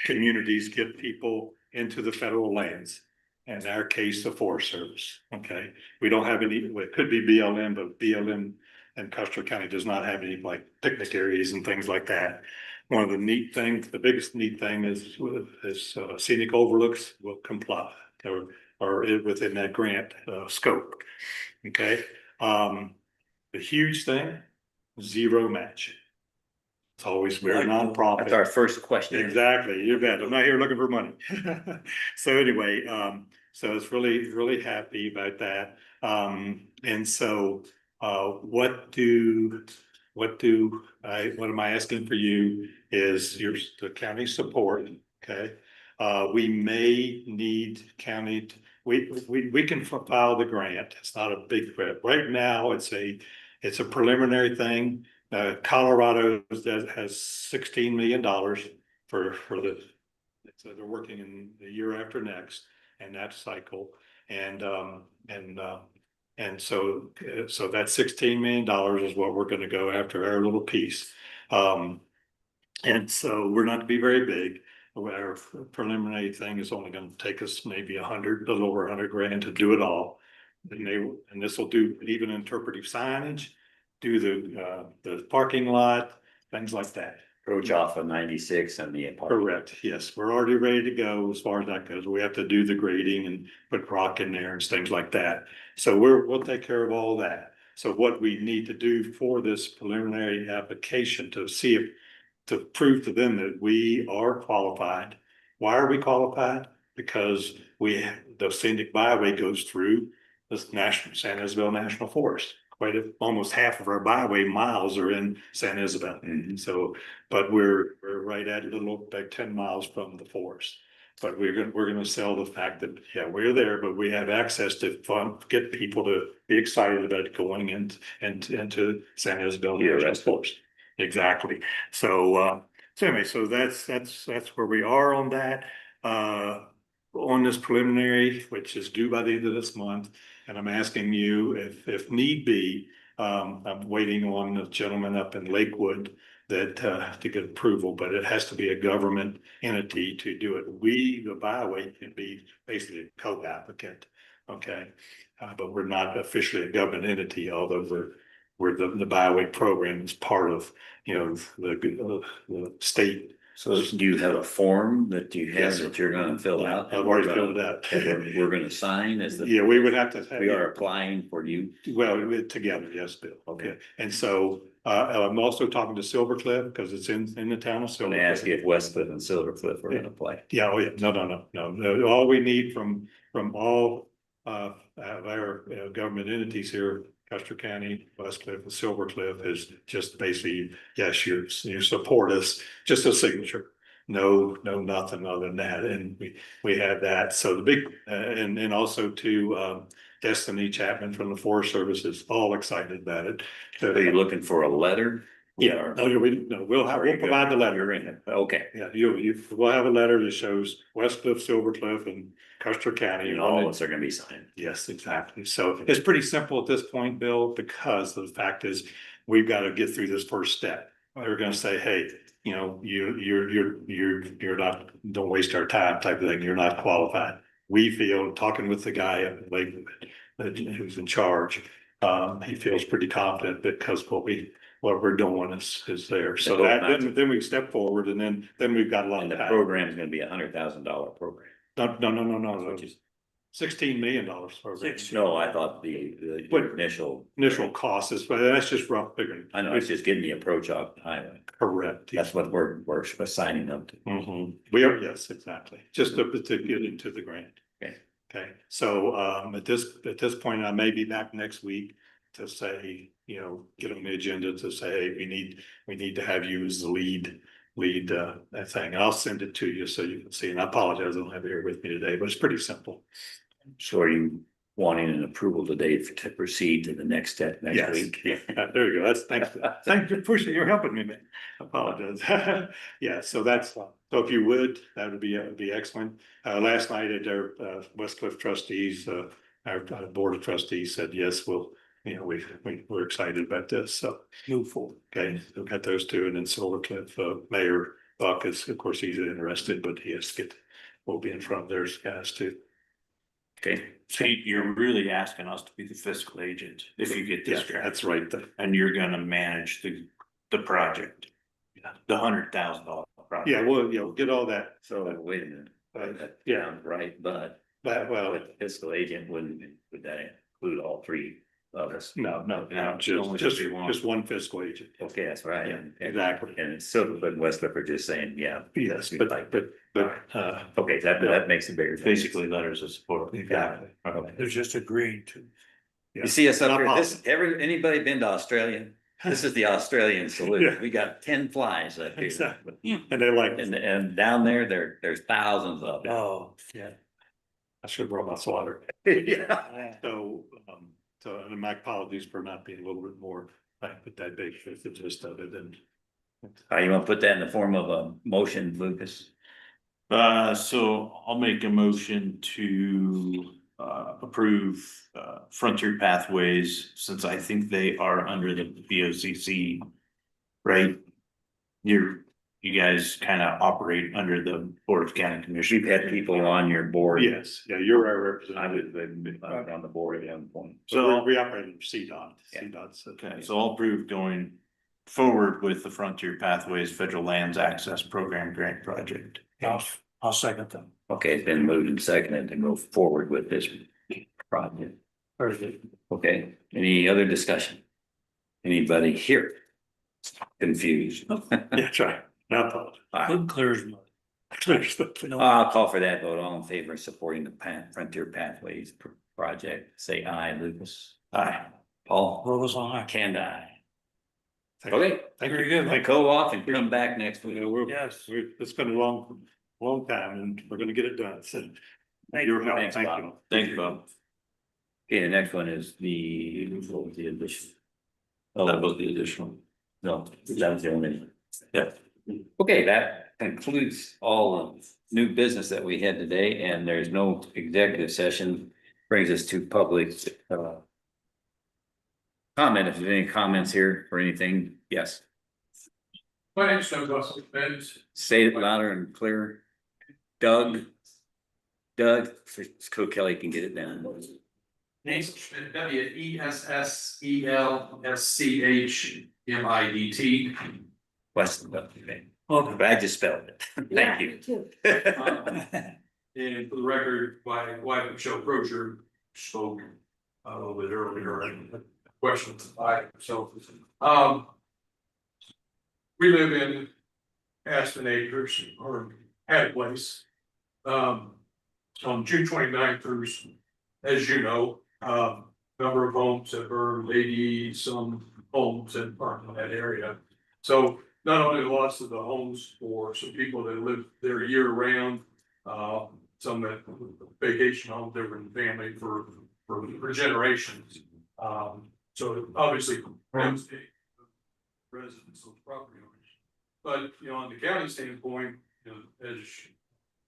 communities get people into the federal lands. In our case, the Forest Service. Okay, we don't have any. Well, it could be BLM, but BLM and Custer County does not have any like picnic areas and things like that. One of the neat things, the biggest neat thing is scenic overlooks will comply or within that grant scope. Okay, the huge thing, zero match. It's always very nonprofit. That's our first question. Exactly, you bet. I'm not here looking for money. So anyway, so it's really happy about that. And so what am I asking for you is the county support, okay? We may need county, we can file the grant. It's not a big grant. Right now, it's a preliminary thing. Colorado has $16 million for so they're working in the year after next and that cycle. And so that $16 million is what we're going to go after, our little piece. And so we're not to be very big. Our preliminary thing is only going to take us maybe a little over 100 grand to do it all. And this will do even interpretive signage, do the parking lot, things like that. Approach off of 96 and the park. Correct, yes, we're already ready to go as far as that goes. We have to do the grading and put rock in there and things like that. So we'll take care of all that. So what we need to do for this preliminary application to prove to them that we are qualified. Why are we qualified? Because the scenic byway goes through this San Isabel National Forest. Almost half of our byway miles are in San Isabel. Mm-hmm. So, but we're right at a little like 10 miles from the forest. But we're gonna sell the fact that we're there, but we have access to get people to be excited about going into San Isabel National Forest. Exactly. So anyway, so that's where we are on that. On this preliminary, which is due by the end of this month. And I'm asking you if need be, I'm waiting on the gentleman up in Lakewood that, to get approval, but it has to be a government entity to do it. We, the byway, can be basically a co-applicant, okay? But we're not officially a government entity, although we're the byway program is part of, you know, the state. So do you have a form that you have Yes, that you're gonna fill out? I've already filled it out. And we're gonna sign as the. Yeah, we would have to. We are applying for you. Well, together, yes, Bill. Okay. And so, I'm also talking to Silver Cliff because it's in the town of I'm Silver gonna ask you Cliff. if Westcliff and Silver Cliff are gonna play. Yeah, oh yeah, no. All we need from all, our government entities here, Custer County, Westcliff and Silver Cliff is just basically, yes, you support us, just a signature. No, nothing other than that. And we have that. So the big, and also to, Destiny Chapman from the Forest Service is all excited about it. Are you looking for a letter? Yeah, we'll provide the letter. You're in it. Okay. Yeah, we'll have a letter that shows Westcliff, Silver Cliff and Custer County. And all of us are gonna be signed. Yes, exactly. So it's pretty simple at this point, Bill, because the fact is, we've got to get through this first step. They're gonna say, hey, you know, you're not, don't waste our time type of thing. You're not qualified. We feel, talking with the guy at Lakewood, who's in charge, he feels pretty confident because what we're doing is there. So that, then we step forward and then we've got a lot And of the time. program is gonna be $100,000 program. No, Which is, $16 million program. no, I thought the What? initial Cost is, but that's just rough figuring. I know, it's just getting the approach off the highway. Correct. That's what we're assigning them to. Mhm. We are, yes, exactly, just to get into the grant. Okay. Okay, so at this point, I may be back next week to say, you know, get on the agenda to say, hey, we need to have you as the lead that thing. I'll send it to you so you can see, and I apologize, I don't have it here with me today, but it's pretty simple. So are you wanting an approval today to proceed to the next step next Yes. week? Yeah, there you go. That's, thank you, appreciate you're helping me, man. I apologize. Yeah, so so if you would, that would be excellent. Last night at our Westcliff trustees, our board of trustees said, yes, we're excited about this, so move forward. Okay, we've got those two, and then Silver Cliff, Mayor Buck is, of course, he's interested, but he has to we'll be in front of theirs guys too. Okay, So you're really asking us to be the fiscal agent if you get this Yeah, grant, that's right. and you're gonna manage the project. The $100,000 project. Yeah, we'll get all that. so wait a minute. That Yeah. sounds right, but Well, with fiscal agent, would that include all three of us? no, only just one fiscal agent. Okay, that's right. Yeah, And exactly. And it's Silver and Westcliff are just saying, yeah. Yes, but, Okay, that makes it bigger. Basically letters of support. exactly. Okay. They're just agreeing to. You see us up Not here, anybody been to Australia? This is the Australian salute. Yeah. We got 10 flies up here. Exactly. And they're like, And down there's thousands of them. Oh, yeah. I should have brought my swatter. Yeah. So, and my apologies for not being a little bit more, but that big, that's the gist of it, and. Are you gonna put that in the form of a motion, Lucas? So I'll make a motion to approve Frontier Pathways, since I think they are under the BOCC. Right? You guys kind of operate under the Board of County Commissioners. You've had people on your board. Yes, yeah, you're our I representative. would, I'm on the board at one point. So we operate in CDOT. Yeah. CDOT's. Okay, so I'll approve going forward with the Frontier Pathways Federal Lands Access Program Grant Project. I'll second them. Okay, it's been moved and seconded to go forward with this project. Very good. Okay, any other discussion? Anybody here? Confused? Yeah, try. Not apologize. Good clear as mud. I'll call for that vote. All in favor of supporting the Frontier Pathways project, say aye, Lucas. Aye. Paul? What was on? Can I? Thank you. Okay, Thank Very you. good. go off and come back next week. Yes. It's been a long time and we're gonna get it done. So. Thank Your you. help, Thanks, thank Bob. you. Thank you, Bob. Okay, the next one is what was the addition? That was the additional. No, that was the only. Yeah. Okay, that concludes all of new business that we had today, and there's no executive session. Brings us to public comment, if there's any comments here or anything, yes, My name's Doug Russell, Ben's. say it louder and clearer. Doug, so Kelly can get it down. WESSELSCHMIDT. West, okay. But I just spelled it. Thank you. And for the record, my wife, Michelle Crozier, spoke a little bit earlier and questions. We live in Aspen Acres, or had a place. On June 29th, there's, as you know, number of homes that burned, 80 some homes that burned in that area. So not only the loss of the homes for some people that live there year round, some that vacation homes, different family for generations. So obviously residents of property owners. But, you know, on the county standpoint, you know, as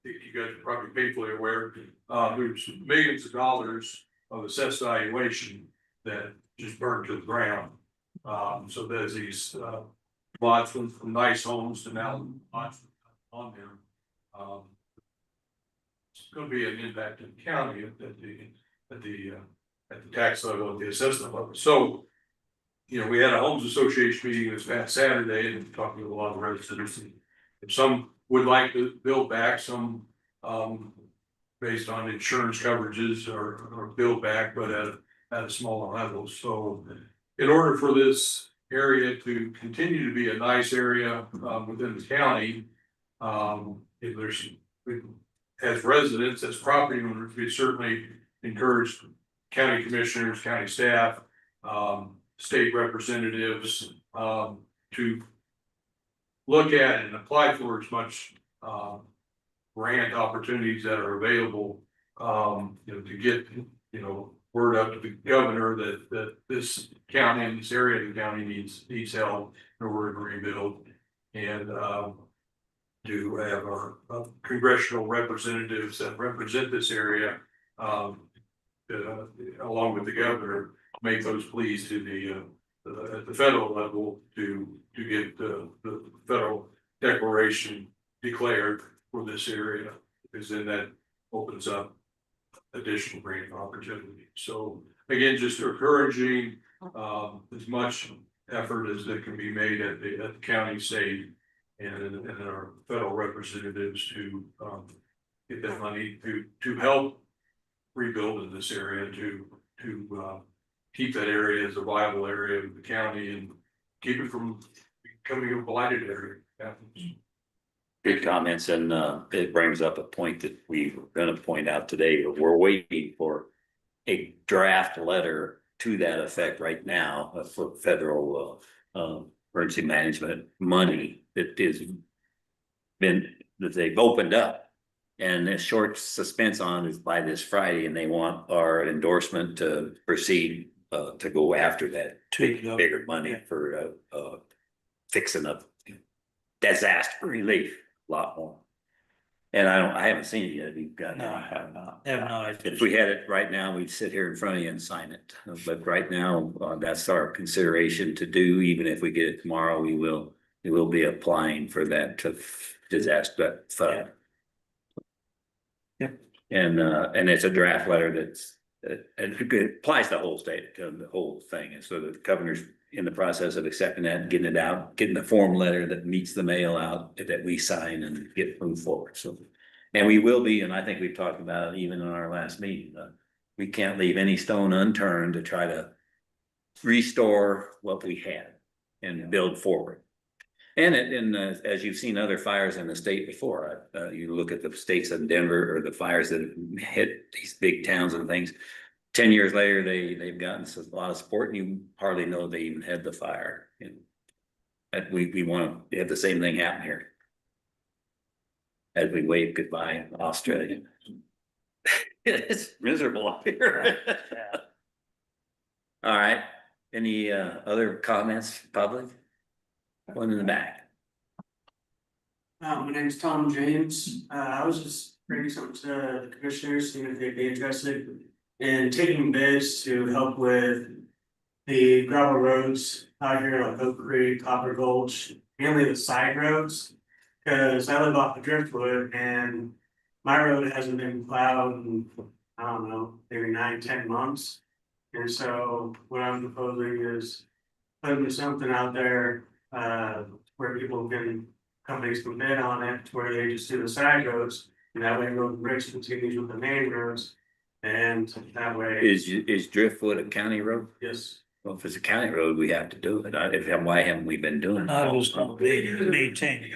you guys are probably painfully aware, there's millions of dollars of assessed valuation that just burned to the ground. So there's these lots from nice homes to now lots on them. It's gonna be an impact in the county at the tax level, at the assessment level. So, you know, we had a homes association meeting this past Saturday and talking to a lot of residents. And some would like to build back, some based on insurance coverages or build back, but at a smaller level. So in order for this area to continue to be a nice area within the county, if there's, as residents, as property owners, we certainly encourage county commissioners, county staff, state representatives to look at and apply for as much grant opportunities that are available, you know, to get, you know, word up to the governor that this county and this area of the county needs help in order to rebuild. And to have our congressional representatives that represent this area, along with the governor, make those pleas to at the federal level to get the federal declaration declared for this area, because then that opens up additional grant opportunity. So again, just encouraging as much effort as that can be made at the county, state, and our federal representatives to get that money to help rebuild in this area, to keep that area as a viable area of the county and keep it from becoming a blighted area. Good comments, and it brings up a point that we were gonna point out today. We're waiting for a draft letter to that effect right now for federal emergency management money that they've opened up. And a short suspense on is by this Friday, and they want our endorsement to proceed to go after that bigger money for fixing up disaster relief. A lot more. And I haven't seen it yet. You've got. No, I have not. Have not. If we had it right now, we'd sit here in front of you and sign it. But right now, that's our consideration to do. Even if we get it tomorrow, we will be applying for that disaster fund. Yeah. And it's a draft letter that's and it applies to the whole state, to the whole thing. And so the governor's in the process of accepting that and getting it out, getting the form letter that meets the mail out that we sign and get moved forward. So, and we will be, and I think we've talked about it even in our last meeting, we can't leave any stone unturned to try to restore what we had and build forward. And as you've seen other fires in the state before, you look at the states of Denver or the fires that have hit these big towns and things. 10 years later, they've gotten a lot of support, and you hardly know they even had the fire. And we want to have the same thing happen here as we wave goodbye in Australia. It's miserable up here. All right. Any other comments, public? One in the back. My name is Tom James. I was just bringing something to the commissioners, seeing if they'd be interested in taking bids to help with the gravel roads out here like Oak Creek, Copper Gulch, mainly the side roads. Cause I live off of Driftwood and my road hasn't been plowed in, I don't know, maybe 9, 10 months. And so what I'm proposing is putting something out there, where people can, companies can bid on it, where they just do the side roads. And that way road and bridge continues with the main roads. And that way, Is Driftwood a county road? yes, Well, if it's a county road, we have to do it. Why haven't we been doing it? Not as maintained.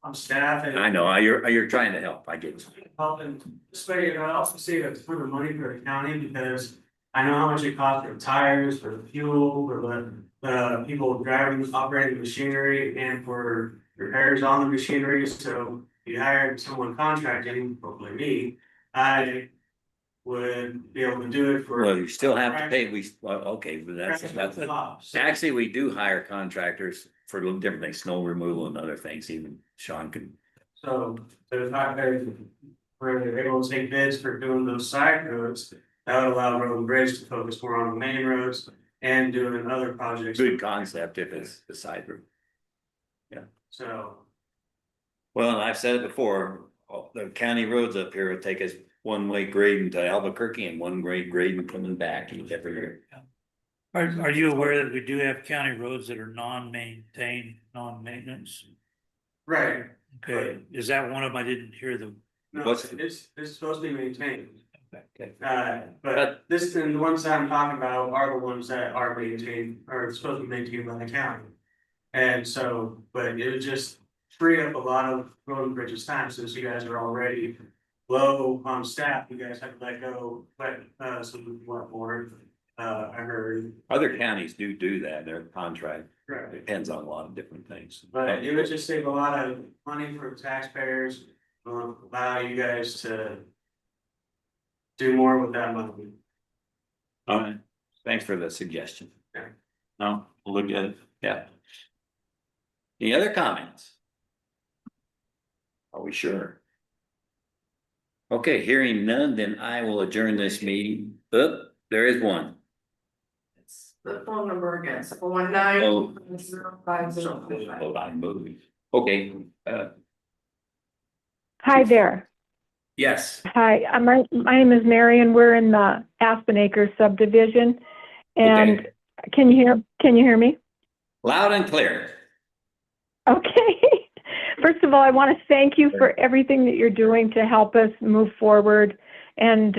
on staff and I know, you're trying to help, I get you. helping, this way, I also save a ton of money for the county because I know how much it costs for tires, for the fuel, for the people driving, operating machinery and for repairs on the machinery. So if you hired someone contracting, hopefully me, I would be able to do it for. Well, you still have to pay, okay, but that's, Cost. actually, we do hire contractors for little different things, snow removal and other things, even Sean can. So if I, where they're able to take bids for doing those side roads, that would allow road and bridge to focus more on the main roads and doing other projects. Good concept if it's the side road. So, Well, and I've said it before, the county roads up here will take us one-way grading to Albuquerque and one-way grading coming back every year. Are you aware that we do have county roads that are non-maintained, non-maintenance? right, Okay, is that one of them? I didn't hear the. no, What's- it's supposed to be maintained. Okay. But this, and the ones that I'm talking about are the ones that are maintained, are supposed to be maintained by the county. And so, but it would just free up a lot of road and bridges time, since you guys are already low on staff, you guys have to let go, but, some more, I heard. Other counties do that, their contract Right. depends on a lot of different things. But it would just save a lot of money for taxpayers, allow you guys to do more with that money. All right, thanks for the suggestion. Yeah. No, we'll look at it, yeah. Any other comments? Are we sure? Okay, hearing none, then I will adjourn this meeting. There is one. The phone number again, Oh. 719-050-505. Hold on, move. Okay, Hi there. yes, Hi, my name is Mary and we're in the Aspen Acres subdivision. And Okay. can you hear me? loud and clear. Okay. First of all, I want to thank you for everything that you're doing to help us move forward and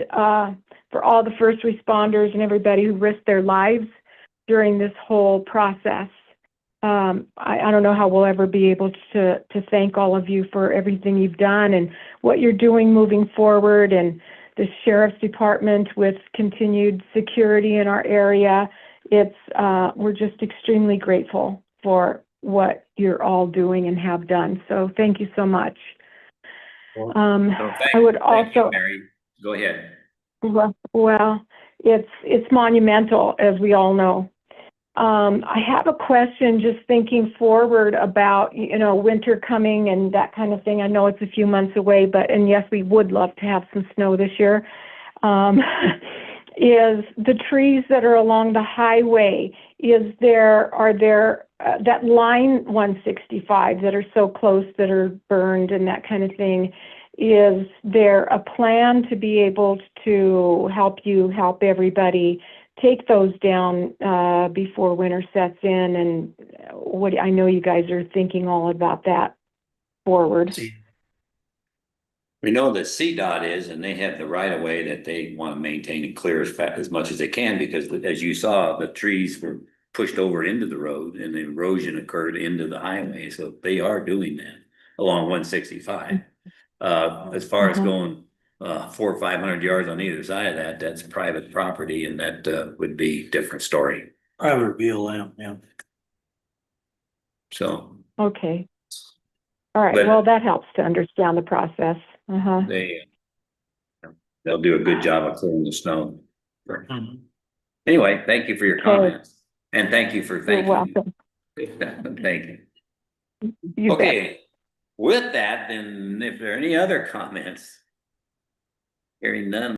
for all the first responders and everybody who risked their lives during this whole process. I don't know how we'll ever be able to thank all of you for everything you've done and what you're doing moving forward, and the sheriff's department with continued security in our area. We're just extremely grateful for what you're all doing and have done. So thank you so much. I would Thank you, also, Mary, go ahead. well, it's monumental, as we all know. I have a question, just thinking forward about, winter coming and that kind of thing. I know it's a few months away, and yes, we would love to have some snow this year. Is the trees that are along the highway, are there that line 165 that are so close that are burned and that kind of thing? Is there a plan to be able to help everybody take those down before winter sets in? And I know you guys are thinking all about that forward. We know that CDOT is, and they have the right of way that they want to maintain and clear as much as they can, because as you saw, the trees were pushed over into the road and the erosion occurred into the highway. So they are doing that along 165. As far as going 400 or 500 yards on either side of that, that's private property, and that would be a different story. Private BLM, yeah. So Okay. All right. But- Well, that helps to understand the process. they'll do a good job of clearing the snow. Mhm. Anyway, thank you for your Okay. comments, and thank you for You're thanking. welcome. Thank you. You bet. Okay, with that, then if there are any other comments? Hearing none.